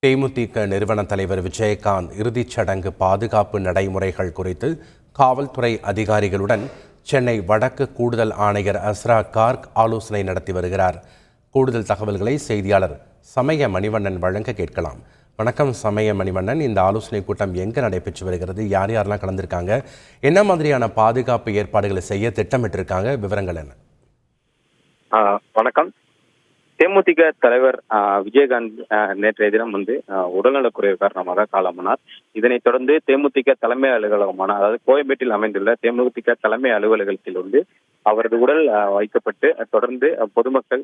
தேமுதிக நிறுவன தலைவர் விஜயகாந்த் இறுதிச் சடங்கு பாதுகாப்பு நடைமுறைகள் குறித்து காவல்துறை அதிகாரிகளுடன் சென்னை வடக்கு கூடுதல் ஆணையர் அஸ்ரா கார்க் ஆலோசனை நடத்தி வருகிறார். கூடுதல் தகவல்களை செய்தியாளர் சமய மணிவண்ணன் வழங்க கேட்கலாம். வணக்கம் சமய மணிவண்ணன், இந்த ஆலோசனை கூட்டம் எங்கே நடைபெற்று வருகிறது? யார் யாரெல்லாம் கலந்துருக்காங்க? என்ன மாதிரியான பாதுகாப்பு ஏற்பாடுகளை செய்ய திட்டமிட்டிருக்காங்க? விவரங்கள் என்ன? வணக்கம். தேமுதிக தலைவர் விஜயகாந்த் நேற்றைய தினம் உடல்நலக்குறைவு காரணமாக காலமானார். இதனைத் தொடர்ந்து தேமுதிக தலைமை அலுவலகமான அதாவது கோயம்பேட்டில் அமைந்துள்ள தேமுதிக தலைமை அலுவலகத்தில் அவரது உடல் வைக்கப்பட்டு தொடர்ந்து பொதுமக்கள்,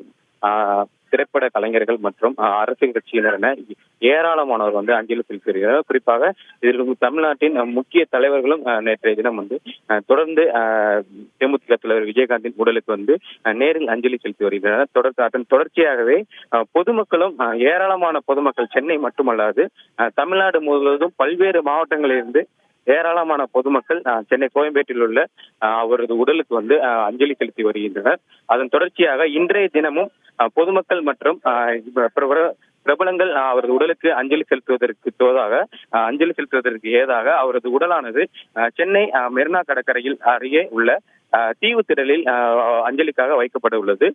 திரைப்பட கலைஞர்கள் மற்றும் அரசியல் கட்சியினர் என ஏராளமானவர் அஞ்சலி செலுத்துகிறார். குறிப்பாக இதில் தமிழ்நாட்டின் முக்கிய தலைவர்களும் நேற்றைய தினம் தொடர்ந்து தேமுதிக தலைவர் விஜயகாந்தின் உடலுக்கு நேரில் அஞ்சலி செலுத்தி வருகின்றனர். அதன் தொடர்ச்சியாகவே பொதுமக்களும், ஏராளமான பொதுமக்கள், சென்னை மட்டுமல்லாது தமிழ்நாடு முழுவதும் பல்வேறு மாவட்டங்களிலிருந்து ஏராளமான பொதுமக்கள் சென்னை கோயம்பேட்டில் உள்ள அவரது உடலுக்கு அஞ்சலி செலுத்தி வருகின்றனர். அதன் தொடர்ச்சியாக இன்றைய தினமும் பொதுமக்கள் மற்றும் பிரபலங்கள் அவரது உடலுக்கு அஞ்சலி செலுத்துவதற்கு ஏதாக அவரது உடலானது சென்னை மெரினா கடற்கரையில் அருகே உள்ள தீவுத்திடலில் அஞ்சலிக்காக வைக்கப்பட உள்ளது.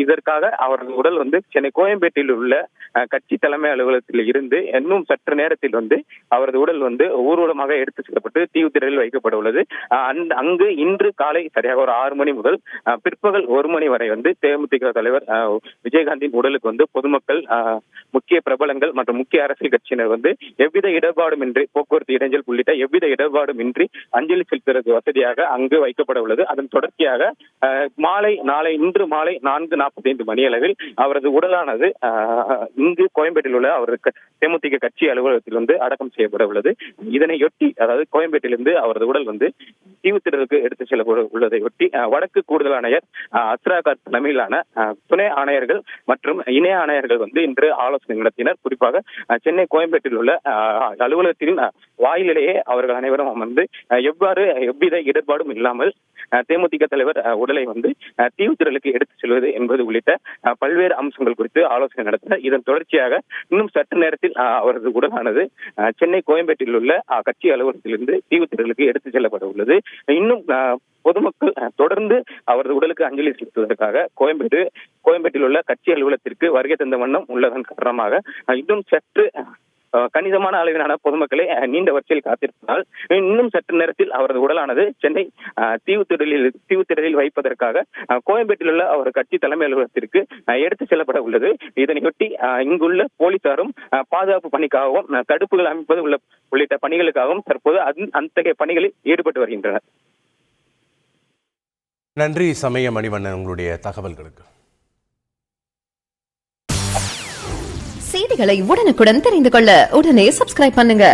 இதற்காக அவரது உடல் சென்னை கோயம்பேட்டில் உள்ள கட்சி தலைமை அலுவலகத்தில் இருந்து இன்னும் சற்று நேரத்தில் அவரது உடல் ஊர்வலமாக எடுத்து செல்லப்பட்டு தீவுத்திடலில் வைக்கப்பட உள்ளது. அங்கு இன்று காலை சரியாக ஒரு 6 மணி முதல் பிற்பகல் 1 மணி வரை தேமுதிக தலைவர் விஜயகாந்தின் உடலுக்கு பொதுமக்கள், முக்கிய பிரபலங்கள் மற்றும் முக்கிய அரசியல் கட்சியினர் எவ்வித இடர்பாடுமின்றி, போக்குவரத்து இடைஞ்சல் உள்ளிட்ட எவ்வித இடர்பாடுமின்றி அஞ்சலி செலுத்துவதற்கு வசதியாக அங்கு வைக்கப்பட உள்ளது. அதன் தொடர்ச்சியாக இன்று மாலை 4:45 மணியளவில் அவரது உடலானது இங்கு கோயம்பேட்டில் உள்ள அவரது தேமுதிக கட்சி அலுவலகத்தில் அடக்கம் செய்யப்பட உள்ளது. இதனையொட்டி, அதாவது கோயம்பேட்டிலிருந்து அவரது உடல் தீவுத்திடலுக்கு எடுத்துச் செல்லப்பட உள்ளதை ஒட்டி வடக்கு கூடுதல் ஆணையர் அஸ்ரா கார்க் தலைமையிலான துணை ஆணையர்கள் மற்றும் இணை ஆணையர்கள் இன்று ஆலோசனை நடத்தினர். குறிப்பாக சென்னை கோயம்பேட்டில் உள்ள அலுவலகத்தின் வாயிலேயே அவர்கள் அனைவரும் எவ்வித இடர்பாடும் இல்லாமல் தேமுதிக தலைவர் உடலை தீவுத்திடலுக்கு எடுத்துச் செல்வது என்பது உள்ளிட்ட பல்வேறு அம்சங்கள் குறித்து ஆலோசனை நடத்தினர். இதன் தொடர்ச்சியாக இன்னும் சற்று நேரத்தில் அவரது உடலானது சென்னை கோயம்பேட்டில் உள்ள கட்சி அலுவலகத்திலிருந்து தீவுத்திடலுக்கு எடுத்துச் செல்லப்பட உள்ளது. இன்னும் பொதுமக்கள் தொடர்ந்து அவரது உடலுக்கு அஞ்சலி செலுத்துவதற்காக கோயம்பேட்டில் உள்ள கட்சி அலுவலகத்திற்கு வருகை தந்த வண்ணம் உள்ளதன் காரணமாக இன்னும் சற்று கணிசமான அளவிலான பொதுமக்களை நீண்ட வரிசையில் காத்திருப்பதால் இன்னும் சற்று நேரத்தில் அவரது உடலானது சென்னை தீவுத்திடலில் வைப்பதற்காக கோயம்பேட்டில் உள்ள அவர் கட்சி தலைமை அலுவலகத்திற்கு எடுத்து செல்லப்பட உள்ளது. இதனையொட்டி இங்குள்ள போலீசாரும் பாதுகாப்பு பணிக்காகவும், தடுப்புகள் அமைப்பது உள்ளிட்ட பணிகளுக்காகவும் தற்போது அத்தகைய பணிகளில் ஈடுபட்டு வருகின்றனர். நன்றி சமய மணிவண்ணன், உங்களுடைய தகவல்களுக்கு. செய்திகளை உடனுக்குடன் தெரிந்து கொள்ள உடனே சப்ஸ்கிரைப் பண்ணுங்க.